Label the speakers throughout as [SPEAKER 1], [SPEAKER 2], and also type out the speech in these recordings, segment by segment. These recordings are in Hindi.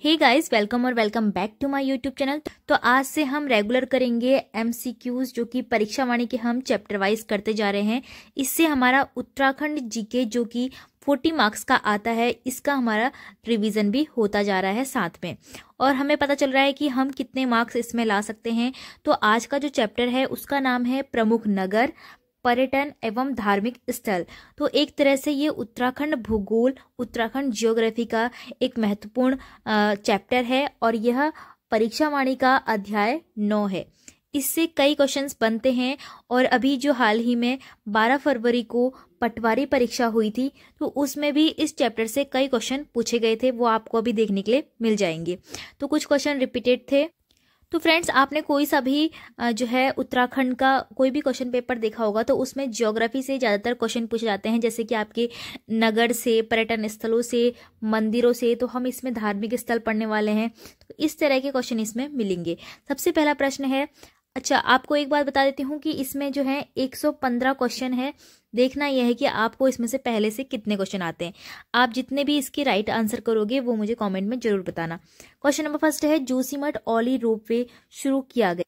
[SPEAKER 1] हे गाइस, वेलकम और welcome back to my YouTube channel. तो आज से हम रेगुलर करेंगे एमसीक्यूज, जो कि परीक्षा वाणी के हम चैप्टर वाइज करते जा रहे हैं। इससे हमारा उत्तराखंड जीके जो कि 40 मार्क्स का आता है, इसका हमारा रिवीजन भी होता जा रहा है साथ में, और हमें पता चल रहा है कि हम कितने मार्क्स इसमें ला सकते हैं। तो आज का जो चैप्टर है उसका नाम है प्रमुख नगर, पर्यटन एवं धार्मिक स्थल। तो एक तरह से ये उत्तराखंड भूगोल, उत्तराखंड ज्योग्राफी का एक महत्वपूर्ण चैप्टर है, और यह परीक्षा वाणी का अध्याय 9 है। इससे कई क्वेश्चंस बनते हैं, और अभी जो हाल ही में 12 फरवरी को पटवारी परीक्षा हुई थी, तो उसमें भी इस चैप्टर से कई क्वेश्चन पूछे गए थे, वो आपको अभी देखने के लिए मिल जाएंगे। तो कुछ क्वेश्चन रिपीटेड थे। तो फ्रेंड्स, आपने कोई सा भी जो है उत्तराखंड का कोई भी क्वेश्चन पेपर देखा होगा, तो उसमें ज्योग्राफी से ज़्यादातर क्वेश्चन पूछे जाते हैं, जैसे कि आपके नगर से, पर्यटन स्थलों से, मंदिरों से। तो हम इसमें धार्मिक स्थल पढ़ने वाले हैं, तो इस तरह के क्वेश्चन इसमें मिलेंगे। सबसे पहला प्रश्न है, अच्छा आपको एक बात बता देती हूँ कि इसमें जो है 115 क्वेश्चन है। देखना यह है कि आपको इसमें से पहले से कितने क्वेश्चन आते हैं। आप जितने भी इसकी राइट आंसर करोगे वो मुझे कमेंट में जरूर बताना। क्वेश्चन नंबर फर्स्ट है, जोशीमठ औली रोपवे शुरू किया गया।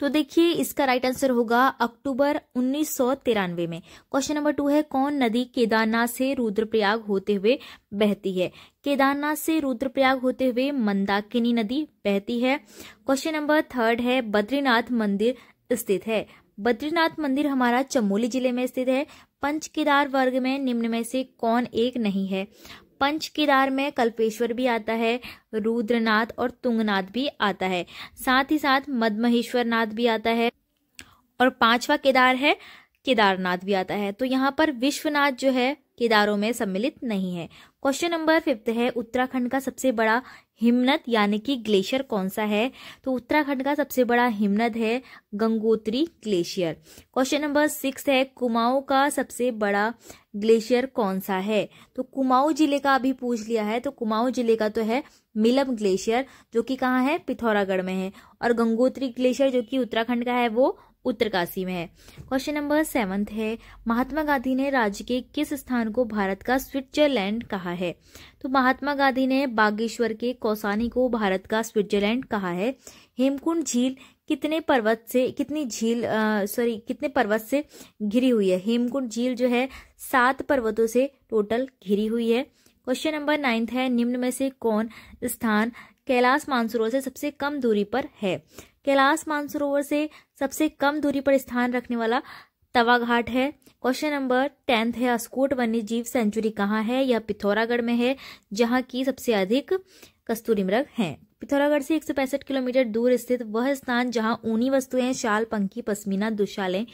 [SPEAKER 1] तो देखिए इसका राइट आंसर होगा अक्टूबर 1993 में। क्वेश्चन नंबर 2 है, कौन नदी केदारनाथ से रुद्रप्रयाग होते हुए बहती है। केदारनाथ से रुद्रप्रयाग होते हुए मंदाकिनी नदी बहती है। क्वेश्चन नंबर 3 है, बद्रीनाथ मंदिर स्थित है। बद्रीनाथ मंदिर हमारा चमोली जिले में स्थित है। पंच केदार वर्ग में निम्न में से कौन एक नहीं है। पंच केदार में कल्पेश्वर भी आता है, रुद्रनाथ और तुंगनाथ भी आता है, साथ ही साथ मद्महेश्वर नाथ भी आता है, और 5वां केदार है केदारनाथ भी आता है। तो यहाँ पर विश्वनाथ जो है केदारों में सम्मिलित नहीं है। क्वेश्चन नंबर 5 है, उत्तराखंड का सबसे बड़ा हिमनद यानी कि ग्लेशियर कौन सा है। तो उत्तराखंड का सबसे बड़ा हिमनद है गंगोत्री ग्लेशियर। क्वेश्चन नंबर 6 है, कुमाऊं का सबसे बड़ा ग्लेशियर कौन सा है। तो कुमाऊं जिले का अभी पूछ लिया है, तो कुमाऊं जिले का तो है मिलम ग्लेशियर, जो कि कहाँ है, पिथौरागढ़ में है, और गंगोत्री ग्लेशियर जो कि उत्तराखंड का है वो उत्तरकाशी में है। क्वेश्चन नंबर 7 है, महात्मा गांधी ने राज्य के किस स्थान को भारत का स्विट्जरलैंड कहा है। तो महात्मा गांधी ने बागेश्वर के कौसानी को भारत का स्विट्जरलैंड कहा है। हेमकुंड झील कितने पर्वत से घिरी हुई है। हेमकुंड झील जो है 7 पर्वतों से टोटल घिरी हुई है। क्वेश्चन नंबर 9 है, निम्न में से कौन स्थान कैलाश मानसरोवर से सबसे कम दूरी पर है। कैलाश मानसरोवर से सबसे कम दूरी पर स्थान रखने वाला तवा घाट है। क्वेश्चन नंबर 10 है, अस्कोट वन्य जीव सेंचुरी कहाँ है। यह पिथौरागढ़ में है, जहाँ की सबसे अधिक कस्तूरी मृग हैं। पिथौरागढ़ से 165 किलोमीटर दूर स्थित वह स्थान जहाँ ऊनी वस्तुएं, शाल, पंखी, पश्मीना, दुशालें,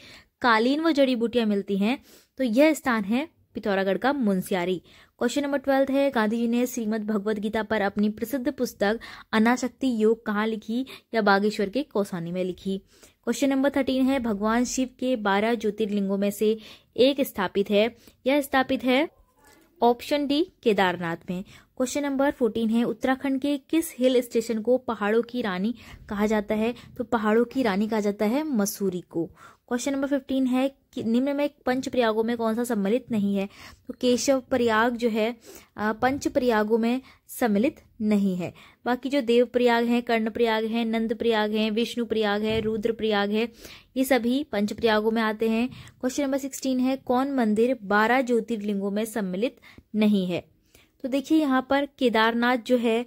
[SPEAKER 1] कालीन व जड़ी बूटियां मिलती हैं, तो यह स्थान है पिथौरागढ़ का मुंसियारी। क्वेश्चन नंबर 12 है, गांधी जी ने श्रीमद् भगवद गीता पर अपनी प्रसिद्ध पुस्तक अनासक्ति योग कहाँ लिखी। या बागेश्वर के कौसानी में लिखी। क्वेश्चन नंबर 13 है, भगवान शिव के 12 ज्योतिर्लिंगों में से एक स्थापित है। यह स्थापित है ऑप्शन डी केदारनाथ में। क्वेश्चन नंबर 14 है, उत्तराखंड के किस हिल स्टेशन को पहाड़ों की रानी कहा जाता है। तो पहाड़ों की रानी कहा जाता है मसूरी को। क्वेश्चन नंबर 15 है कि निम्न में पंच प्रयागों में कौन सा सम्मिलित नहीं है। तो केशव प्रयाग जो है पंच प्रयागों में सम्मिलित नहीं है। बाकी जो देव प्रयाग है, कर्ण प्रयाग है, नंद प्रयाग है, विष्णु प्रयाग है, रुद्र प्रयाग है, ये सभी पंच प्रयागों में आते हैं। क्वेश्चन नंबर 16 है, कौन मंदिर 12 ज्योतिर्लिंगों में सम्मिलित नहीं है। तो देखिए यहाँ पर केदारनाथ जो है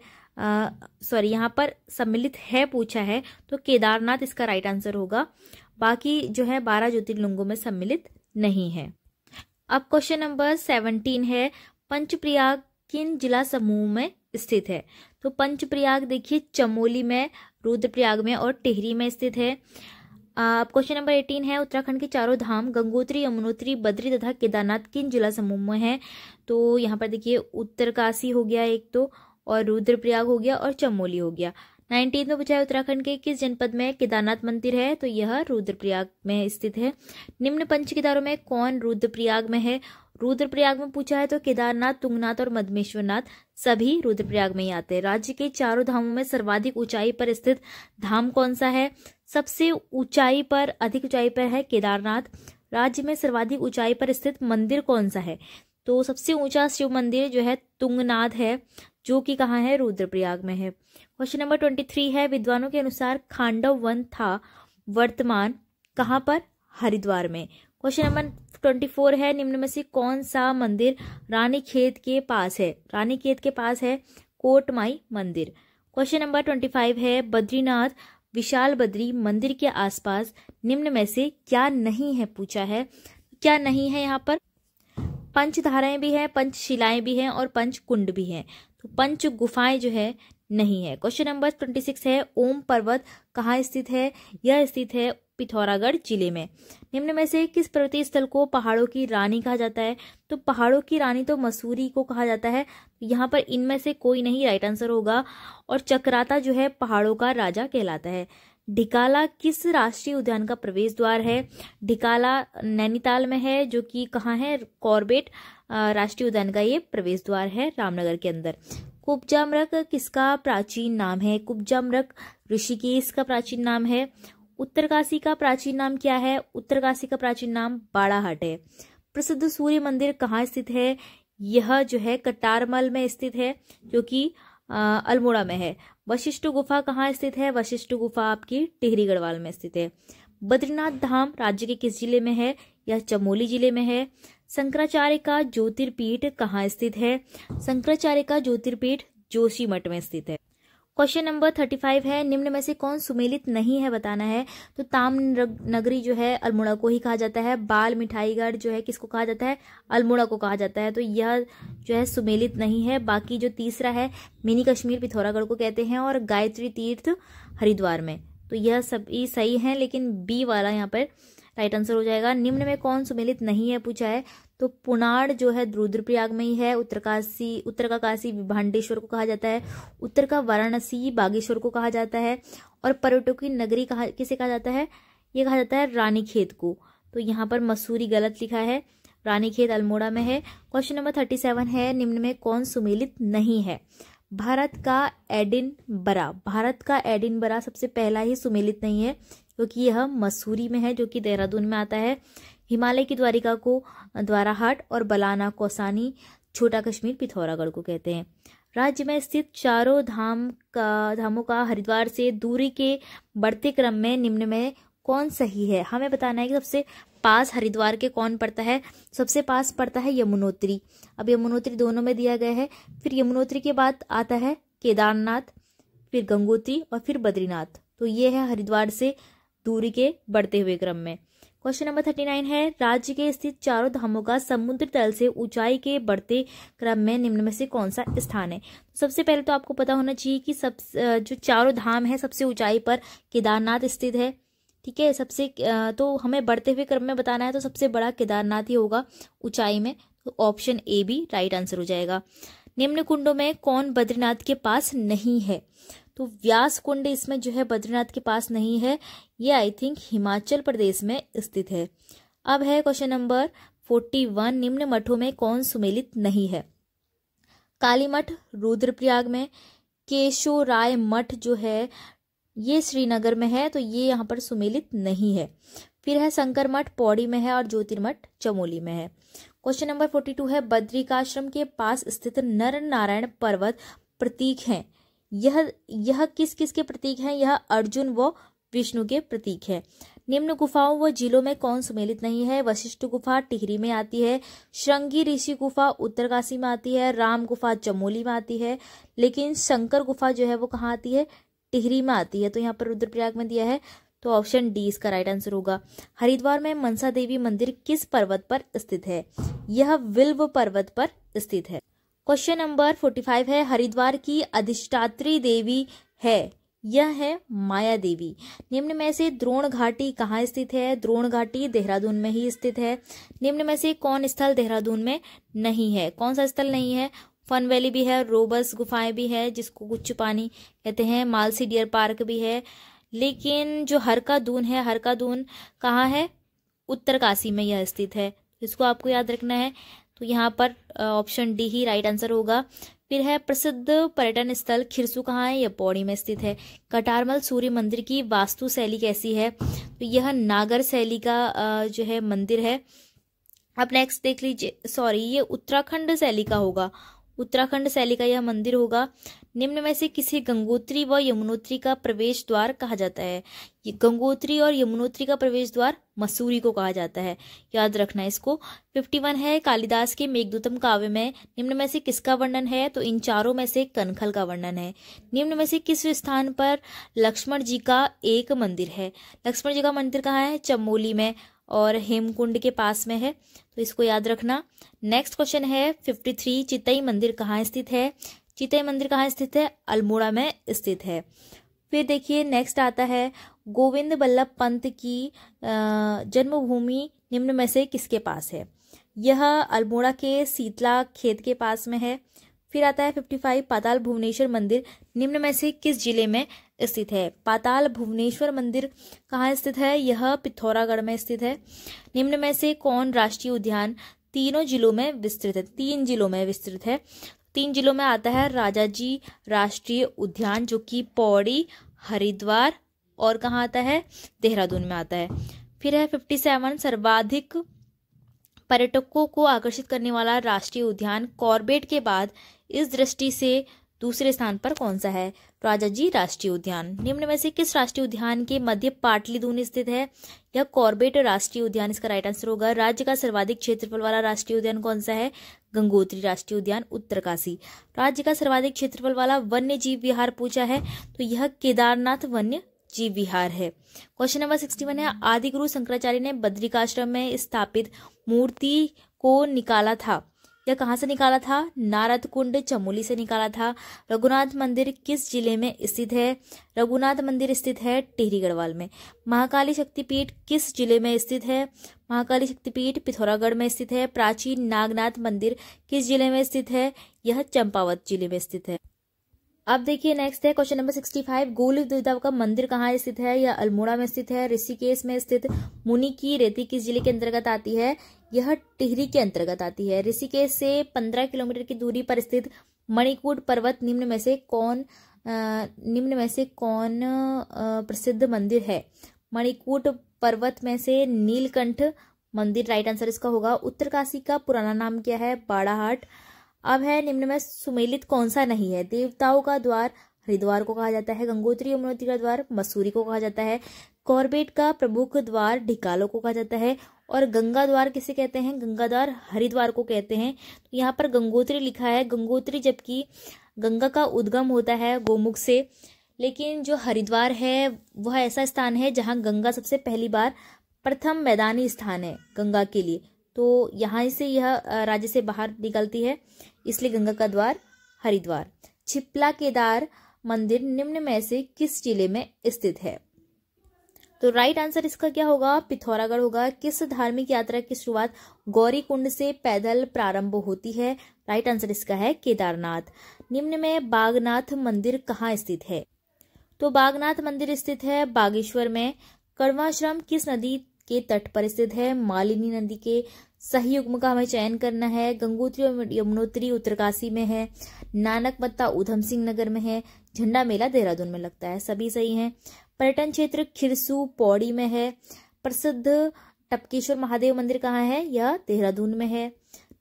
[SPEAKER 1] यहाँ पर सम्मिलित है पूछा है, तो केदारनाथ इसका राइट आंसर होगा। बाकी जो है 12 ज्योतिर्लिंगों में सम्मिलित नहीं है। अब क्वेश्चन नंबर 17 है, पंचप्रयाग किन जिला समूह में स्थित है। तो पंचप्रयाग देखिए चमोली में, रुद्रप्रयाग में और टिहरी में स्थित है। अब क्वेश्चन नंबर 18 है, उत्तराखंड के चारों धाम गंगोत्री, यमुनोत्री, बद्री तथा केदारनाथ किन जिला समूह में है। तो यहाँ पर देखिए उत्तरकाशी हो गया एक तो, और रुद्रप्रयाग हो गया, और चमोली हो गया। 19 में पूछा है, उत्तराखंड के किस जनपद में केदारनाथ मंदिर है। तो यह रुद्रप्रयाग में स्थित है। निम्न पंच केदारों में कौन रुद्रप्रयाग में है। रुद्रप्रयाग में पूछा है तो केदारनाथ, तुंगनाथ और मद्मेश्वरनाथ सभी रुद्रप्रयाग में ही आते हैं। राज्य के चारों धामों में सर्वाधिक ऊंचाई पर स्थित धाम कौन सा है। सबसे ऊंचाई पर, अधिक ऊंचाई पर है केदारनाथ। राज्य में सर्वाधिक ऊंचाई पर स्थित मंदिर कौन सा है। तो सबसे ऊंचा शिव मंदिर जो है तुंगनाथ है। जो कि कहाँ है, रुद्रप्रयाग में है। क्वेश्चन नंबर 23 है, विद्वानों के अनुसार खांडव वन था वर्तमान कहाँ पर, हरिद्वार में। क्वेश्चन नंबर 24 है, निम्न में से कौन सा मंदिर रानीखेत के पास है, रानीखेत के पास है कोटमाई मंदिर। क्वेश्चन नंबर 25 है, बद्रीनाथ विशाल बद्री मंदिर के आसपास निम्न में से क्या नहीं है, पूछा है। क्या नहीं है यहाँ पर, पंचधाराएं भी हैं, पंचशिलाएं भी हैं और पंचकुंड भी हैं, तो पंच गुफाएं जो है नहीं है। क्वेश्चन नंबर 26 है, ओम पर्वत कहाँ स्थित है, यह स्थित है पिथौरागढ़ जिले में। निम्न में से किस पर्वतीय स्थल को पहाड़ों की रानी कहा जाता है, तो पहाड़ों की रानी तो मसूरी को कहा जाता है, यहाँ पर इनमें से कोई नहीं राइट आंसर होगा। और चक्राता जो है पहाड़ों का राजा कहलाता है। ढिकाला किस राष्ट्रीय उद्यान का प्रवेश द्वार है, ढिकाला नैनीताल में है, जो कि कहाँ है, कॉर्बेट राष्ट्रीय उद्यान का ये प्रवेश द्वार है रामनगर के अंदर। कुब्जामृग किसका प्राचीन नाम है, कुब्जामृग ऋषिकेश का प्राचीन नाम है। उत्तरकाशी का प्राचीन नाम क्या है, उत्तरकाशी का प्राचीन नाम बाड़ाहाट है। प्रसिद्ध सूर्य मंदिर कहाँ स्थित है, यह जो है कटारमल में स्थित है, जो कि अल्मोड़ा में है। वशिष्ठ गुफा कहाँ स्थित है, वशिष्ठ गुफा आपकी टिहरी गढ़वाल में स्थित है। बद्रीनाथ धाम राज्य के किस जिले में है, यह चमोली जिले में है। शंकराचार्य का ज्योतिर्पीठ कहाँ स्थित है, शंकराचार्य का ज्योतिर्पीठ जोशीमठ में स्थित है। क्वेश्चन नंबर 35 है, निम्न में से कौन सुमेलित नहीं है, बताना है। तो ताम नगरी जो है अल्मोड़ा को ही कहा जाता है। बाल मिठाईगढ़ जो है किसको कहा जाता है, अल्मोड़ा को कहा जाता है, तो यह जो है सुमेलित नहीं है। बाकी जो तीसरा है, मिनी कश्मीर पिथौरागढ़ को कहते हैं, और गायत्री तीर्थ हरिद्वार में, तो यह सभी सही है, लेकिन बी वाला यहाँ पर राइट आंसर हो जाएगा। निम्न में कौन सुमेलित नहीं है, पूछा है, तो पुनाड़ जो है रुद्रप्रयाग में ही है। उत्तर का काशी भांडेश्वर को कहा जाता है, उत्तर का वाराणसी बागेश्वर को कहा जाता है, और पर्यटकों की नगरी किसे कहा जाता है, ये कहा जाता है रानीखेत को। तो यहाँ पर मसूरी गलत लिखा है, रानीखेत अल्मोड़ा में है। क्वेश्चन नंबर 37 है, निम्न में कौन सुमेलित नहीं है, भारत का एडिनबरा सबसे पहला ही सुमेलित नहीं है, क्योंकि यह मसूरी में है, जो कि देहरादून में आता है। हिमालय की द्वारिका को द्वाराहाट और बलाना कौसानी छोटा कश्मीर पिथौरागढ़ को कहते हैं। राज्य में स्थित चारों धामों का हरिद्वार से दूरी के बढ़ते क्रम में निम्न में कौन सही है, हमें बताना है कि सबसे पास हरिद्वार के कौन पड़ता है। सबसे पास पड़ता है यमुनोत्री। अब यमुनोत्री दोनों में दिया गया है, फिर यमुनोत्री के बाद आता है केदारनाथ, फिर गंगोत्री और फिर बद्रीनाथ, तो ये है हरिद्वार से दूरी के बढ़ते हुए क्रम में। क्वेश्चन नंबर 39 है, राज्य के स्थित चारों धामों का समुद्र तल से ऊंचाई के बढ़ते क्रम में निम्न में से कौन सा स्थान है। सबसे पहले तो आपको पता होना चाहिए कि जो चारों धाम है सबसे ऊंचाई पर केदारनाथ स्थित है, ठीक है। तो हमें बढ़ते हुए क्रम में बताना है, तो सबसे बड़ा केदारनाथ ही होगा ऊंचाई में, तो ऑप्शन ए भी राइट आंसर हो जाएगा। निम्न कुंडों में कौन बद्रीनाथ के पास नहीं है, तो व्यास कुंड इसमें जो है बद्रीनाथ के पास नहीं है, ये आई थिंक हिमाचल प्रदेश में स्थित है। अब है क्वेश्चन नंबर 41, निम्न मठों में कौन सुमेलित नहीं है। काली मठ रुद्रप्रयाग में, केशोराय मठ जो है ये श्रीनगर में है, तो ये यहाँ पर सुमेलित नहीं है। फिर है शंकर मठ पौड़ी में है, और ज्योतिर्मठ चमोली में है। क्वेश्चन नंबर 42 है, बद्रिकाश्रम के पास स्थित नर नारायण पर्वत प्रतीक हैं, यह किस किस के प्रतीक हैं, यह अर्जुन व विष्णु के प्रतीक है। निम्न गुफाओं व जिलों में कौन सुमेलित नहीं है। वशिष्ठ गुफा टिहरी में आती है, श्रृंगी ऋषि गुफा उत्तरकाशी में आती है, राम गुफा चमोली में आती है, लेकिन शंकर गुफा जो है वो कहाँ आती है, टिहरी में आती है, तो यहाँ पर रुद्रप्रयाग में दिया है, तो ऑप्शन डी इसका राइट आंसर होगा। हरिद्वार में मनसा देवी मंदिर किस पर्वत पर स्थित है, यह विल्व पर्वत पर स्थित है। क्वेश्चन नंबर 45 है, हरिद्वार की अधिष्ठात्री देवी है, यह है माया देवी। निम्न में से द्रोण घाटी कहाँ स्थित है, द्रोण घाटी देहरादून में ही स्थित है। निम्न में से कौन स्थल देहरादून में नहीं है, कौन सा स्थल नहीं है, फन वैली भी है, रोबस गुफाएं भी है जिसको गुच्छ पानी कहते हैं, मालसी डियर पार्क भी है, लेकिन जो हरका दून है, हरका दून कहाँ है, उत्तरकाशी में यह स्थित है, इसको आपको याद रखना है, तो यहाँ पर ऑप्शन डी ही राइट आंसर होगा। फिर है प्रसिद्ध पर्यटन स्थल खिरसू कहाँ है, यह पौड़ी में स्थित है। कटारमल सूर्य मंदिर की वास्तु शैली कैसी है, तो यह नागर शैली का जो है मंदिर है। अब नेक्स्ट देख लीजिए, सॉरी ये उत्तराखंड शैली का होगा, उत्तराखंड शैली का यह मंदिर होगा। निम्न में से किसे गंगोत्री व यमुनोत्री का प्रवेश द्वार कहा जाता है? ये गंगोत्री और यमुनोत्री का प्रवेश द्वार मसूरी को कहा जाता है, याद रखना इसको। 51 है, कालिदास के मेघदूतम काव्य में निम्न में से किसका वर्णन है? तो इन चारों में से कनखल का वर्णन है। निम्न में से किस स्थान पर लक्ष्मण जी का एक मंदिर है? लक्ष्मण जी का मंदिर कहाँ है? चमोली में और हेमकुंड के पास में है, तो इसको याद रखना। नेक्स्ट क्वेश्चन है 53, चितई मंदिर कहाँ स्थित है? चितई मंदिर कहाँ स्थित है? अल्मोड़ा में स्थित है। फिर देखिए नेक्स्ट आता है गोविंद बल्लभ पंत की जन्मभूमि निम्न में से किसके पास है? यह अल्मोड़ा के शीतला खेत के पास में है। फिर आता है 55, पाताल भुवनेश्वर मंदिर निम्न में से किस जिले में स्थित है? पाताल भुवनेश्वर मंदिर कहाँ स्थित है? यह पिथौरागढ़ में स्थित है। निम्न में से कौन राष्ट्रीय उद्यान तीनों जिलों में विस्तृत है? 3 जिलों में विस्तृत है। 3 जिलों में आता है राजाजी राष्ट्रीय उद्यान, जो कि पौड़ी, हरिद्वार और कहाँ आता है? देहरादून में आता है। फिर है 57, सर्वाधिक पर्यटकों को आकर्षित करने वाला राष्ट्रीय उद्यान कॉर्बेट के बाद इस दृष्टि से दूसरे स्थान पर कौन सा है? राजाजी राष्ट्रीय उद्यान। निम्न में से किस राष्ट्रीय उद्यान के मध्य पाटलिपुत्र स्थित है? यह कॉर्बेट राष्ट्रीय उद्यान इसका राइट आंसर होगा। राज्य का सर्वाधिक क्षेत्रफल वाला राष्ट्रीय उद्यान कौन सा है? गंगोत्री राष्ट्रीय उद्यान, उत्तरकाशी। राज्य का सर्वाधिक क्षेत्रफल वाला वन्य जीव विहार पूछा है, तो यह केदारनाथ वन्य जीव विहार है। क्वेश्चन नंबर 61 है, आदिगुरु शंकराचार्य ने बद्रिकाश्रम में स्थापित मूर्ति को निकाला था, यह कहाँ से निकाला था? नारद कुंड, चमोली से निकाला था। रघुनाथ मंदिर किस जिले में स्थित है? रघुनाथ मंदिर स्थित है टिहरी गढ़वाल में। महाकाली शक्तिपीठ किस जिले में स्थित है? महाकाली शक्तिपीठ पिथौरागढ़ में स्थित है। प्राचीन नागनाथ मंदिर किस जिले में स्थित है? यह चंपावत जिले में स्थित है। अब देखिए नेक्स्ट है क्वेश्चन नंबर 65, गौली देवता का मंदिर कहाँ स्थित है? यह अल्मोड़ा में स्थित है। ऋषिकेश में स्थित मुनि की रेती किस जिले के अंतर्गत आती है? यह टिहरी के अंतर्गत आती है। ऋषिकेश से 15 किलोमीटर की दूरी पर स्थित मणिकूट पर्वत निम्न में से कौन प्रसिद्ध मंदिर है? मणिकूट पर्वत में से नीलकंठ मंदिर राइट आंसर इसका होगा। उत्तरकाशी का पुराना नाम क्या है? बाड़ाहाट। अब है निम्न में सुमेलित कौन सा नहीं है? देवताओं का द्वार हरिद्वार को कहा जाता है। गंगोत्री यमुनोत्री का द्वार मसूरी को कहा जाता है। कॉर्बेट का प्रमुख द्वार ढिकालो को कहा जाता है। और गंगा द्वार किसे कहते हैं? गंगा द्वार हरिद्वार को कहते हैं। तो यहाँ पर गंगोत्री लिखा है, गंगोत्री जबकि गंगा का उद्गम होता है गोमुख से, लेकिन जो हरिद्वार है वह ऐसा स्थान है जहाँ गंगा सबसे पहली बार प्रथम मैदानी स्थान है गंगा के लिए, तो यहाँ से यह राज्य से बाहर निकलती है, इसलिए गंगा का द्वार हरिद्वार। छिपला केदार मंदिर निम्न में से किस जिले में स्थित है? तो राइट आंसर इसका क्या होगा? पिथौरागढ़ होगा। किस धार्मिक यात्रा की शुरुआत गौरी कुंड से पैदल प्रारंभ होती है? राइट आंसर इसका है केदारनाथ। निम्न में बागनाथ मंदिर कहाँ स्थित है? तो बागनाथ मंदिर स्थित है बागेश्वर में। कण्वाश्रम किस नदी के तट पर स्थित है? मालिनी नदी के। सही युग्म का हमें चयन करना है। गंगोत्री और यमुनोत्री उत्तरकाशी में है। नानक मत्ता उधम सिंह नगर में है। झंडा मेला देहरादून में लगता है, सभी सही हैं। पर्यटन क्षेत्र खिरसू पौड़ी में है। प्रसिद्ध टपकेश्वर महादेव मंदिर कहाँ है? यह देहरादून में है।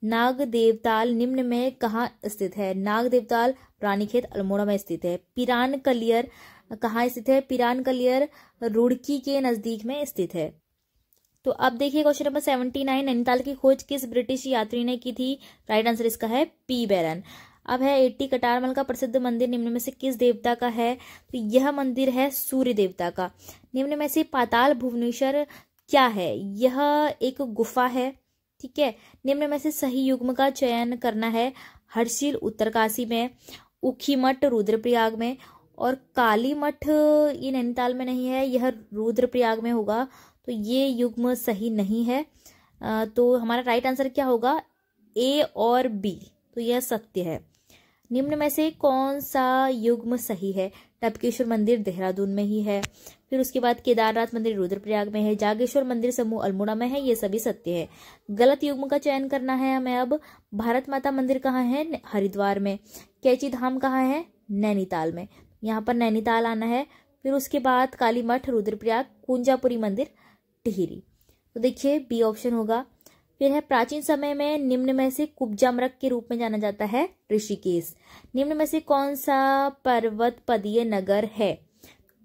[SPEAKER 1] नाग देवताल निम्न में कहाँ स्थित है? नाग देवताल रानीखेत अल्मोड़ा में स्थित है। पिरान कलियर कहाँ स्थित है? पिरान कलियर रुड़की के नजदीक में स्थित है। तो अब देखिए क्वेश्चन नंबर 79, नैनीताल की खोज किस ब्रिटिश यात्री ने की थी? राइट आंसर इसका है पी बैरन। अब है 80, कटारमल का प्रसिद्ध मंदिर निम्न में से किस देवता का है? तो यह मंदिर है सूर्य देवता का। निम्न में से पाताल भुवनेश्वर क्या है? यह एक गुफा है, ठीक है। निम्न में से सही युग्म का चयन करना है। हर्षिल उत्तरकाशी में, उखीमठ रुद्रप्रयाग में और काली मठ ये नैनीताल में नहीं है, यह रुद्रप्रयाग में होगा, तो ये युग्म सही नहीं है। तो हमारा राइट आंसर क्या होगा? ए और बी, तो यह सत्य है। निम्न में से कौन सा युग्म सही है? टपकेश्वर मंदिर देहरादून में ही है। फिर उसके बाद केदारनाथ मंदिर रुद्रप्रयाग में है। जागेश्वर मंदिर समूह अल्मोड़ा में है, ये सभी सत्य है। गलत युग्म का चयन करना है हमें। अब भारत माता मंदिर कहाँ है? हरिद्वार में। कैची धाम कहाँ है? नैनीताल में, यहाँ पर नैनीताल आना है। फिर उसके बाद काली मठ रुद्रप्रयाग, कुंजापुरी मंदिर टिहरी, तो देखिए बी ऑप्शन होगा। फिर है प्राचीन समय में निम्न में से कुब्जामृग के रूप में जाना जाता है ऋषिकेश। निम्न में से कौन सा पर्वतपदीय नगर है?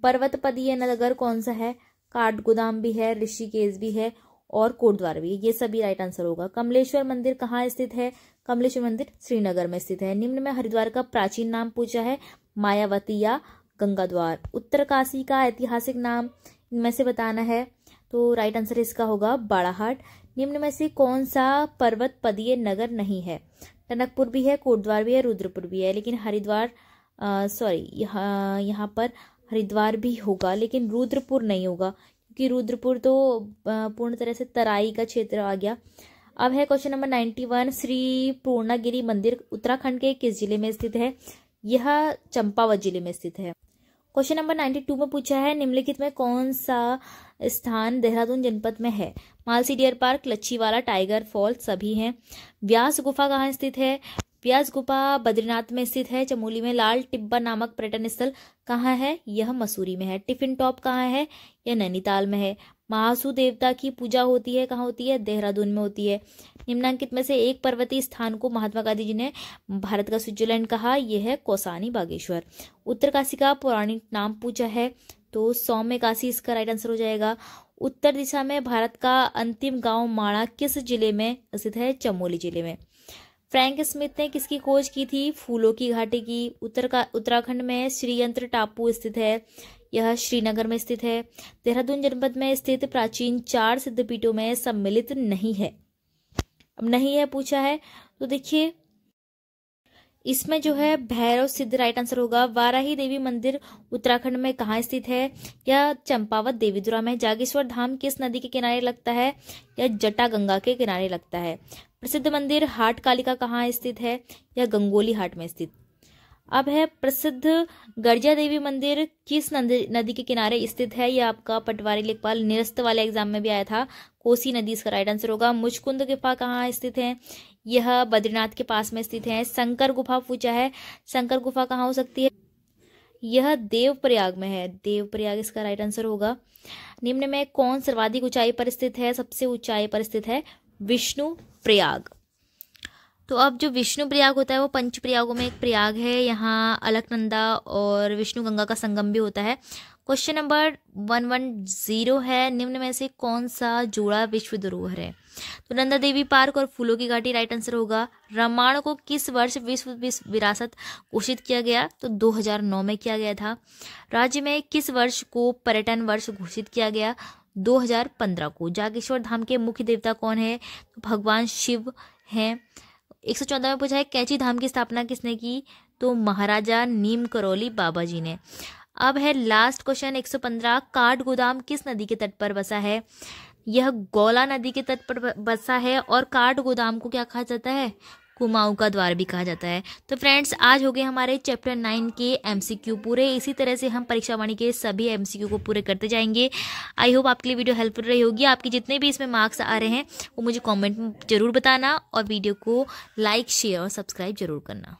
[SPEAKER 1] पर्वतपदीय नगर कौन सा है? काठगोदाम भी है, ऋषिकेश भी है और कोटद्वार भी है। ये सभी राइट आंसर होगा। कमलेश्वर मंदिर कहाँ स्थित है? कमलेश्वर मंदिर श्रीनगर में स्थित है। निम्न में हरिद्वार का प्राचीन नाम पूछा है, मायावती या गंगाद्वार। उत्तरकाशी का ऐतिहासिक नाम इनमें से बताना है, तो राइट आंसर इसका होगा बाड़ाहाट। निम्न में से कौन सा पर्वतपदीय नगर नहीं है? टनकपुर भी है, कोटद्वार भी है, रुद्रपुर भी है, लेकिन हरिद्वार यहाँ पर हरिद्वार भी होगा लेकिन रुद्रपुर नहीं होगा, क्योंकि रुद्रपुर तो पूर्ण तरह से तराई का क्षेत्र आ गया। अब है क्वेश्चन नंबर 91, श्री पूर्णागिरि मंदिर उत्तराखंड के किस जिले में स्थित है? यह चंपावत जिले में स्थित है। क्वेश्चन नंबर 92 में पूछा है, निम्नलिखित में कौन सा स्थान देहरादून जनपद में है? Malsi deer park, Lachhiwala, tiger fall सभी हैं। व्यास गुफा कहाँ स्थित है? व्यास गुफा बद्रीनाथ में स्थित है, चमोली में। लाल टिब्बा नामक पर्यटन स्थल कहाँ है? यह मसूरी में है। टिफिन टॉप कहाँ है? यह नैनीताल में है। महासू देवता की पूजा होती है, कहाँ होती है? देहरादून में होती है। निम्नांकित में से एक पर्वतीय स्थान को महात्मा गांधी जी ने भारत का स्विट्जरलैंड कहा, यह है कौसानी बागेश्वर। उत्तरकाशी का पौराणिक नाम पूछा है, तो सौम्य काशी इसका राइट आंसर हो जाएगा। उत्तर दिशा में भारत का अंतिम गांव माणा किस जिले में स्थित है? चमोली जिले में। फ्रैंक स्मिथ ने किसकी खोज की थी? फूलों की घाटी की। उत्तराखंड में श्रीयंत्र टापू स्थित है, यह श्रीनगर में स्थित है। देहरादून जनपद में स्थित प्राचीन 4 सिद्धपीठों में सम्मिलित नहीं है। अब नहीं है पूछा है, तो देखिए इसमें जो है भैरव सिद्ध राइट आंसर होगा। वाराही देवी मंदिर उत्तराखंड में कहाँ स्थित है? यह चंपावत देवीधुरा में। जागेश्वर धाम किस नदी के किनारे लगता है? यह जटा गंगा के किनारे लगता है। प्रसिद्ध मंदिर हाट कालिका कहाँ स्थित है? यह गंगोली हाट में स्थित। अब है प्रसिद्ध गर्जा देवी मंदिर किस नदी के किनारे स्थित है? यह आपका पटवारी लेखपाल निरस्त वाले एग्जाम में भी आया था। कोसी नदी इसका राइट आंसर होगा। मुचकुंद गुफा कहाँ स्थित है? यह बद्रीनाथ के पास में स्थित है। शंकर गुफा पूछा है, शंकर गुफा कहाँ हो सकती है? यह देवप्रयाग में है, देवप्रयाग इसका राइट आंसर होगा। निम्न में कौन सर्वाधिक ऊंचाई पर स्थित है? सबसे ऊंचाई पर स्थित है विष्णु प्रयाग। तो अब जो विष्णु प्रयाग होता है वो पंच प्रयागों में एक प्रयाग है। यहाँ अलकनंदा और विष्णु गंगा का संगम भी होता है। क्वेश्चन नंबर 110 है, निम्न में से कौन सा जोड़ा विश्व धरोहर है? तो नंदा देवी पार्क और फूलों की घाटी राइट आंसर होगा। रामायण को किस वर्ष विश्व विरासत घोषित किया गया? तो 2009 में किया गया था। राज्य में किस वर्ष को पर्यटन वर्ष घोषित किया गया? 2015 को। जागेश्वर धाम के मुख्य देवता कौन है? तो भगवान शिव हैं। 114 में पूछा है, कैंची धाम की स्थापना किसने की? तो महाराजा नीम करौली बाबा जी ने। अब है लास्ट क्वेश्चन 115, काठगोदाम किस नदी के तट पर बसा है? यह गौला नदी के तट पर बसा है और काठगोदाम को क्या कहा जाता है? कुमाऊं का द्वार भी कहा जाता है। तो फ्रेंड्स आज हो गए हमारे चैप्टर 9 के एमसीक्यू पूरे। इसी तरह से हम परीक्षा वाणी के सभी एमसीक्यू को पूरे करते जाएंगे। आई होप आपके लिए वीडियो हेल्पफुल रही होगी। आपके जितने भी इसमें मार्क्स आ रहे हैं वो मुझे कमेंट में जरूर बताना और वीडियो को लाइक शेयर और सब्सक्राइब जरूर करना।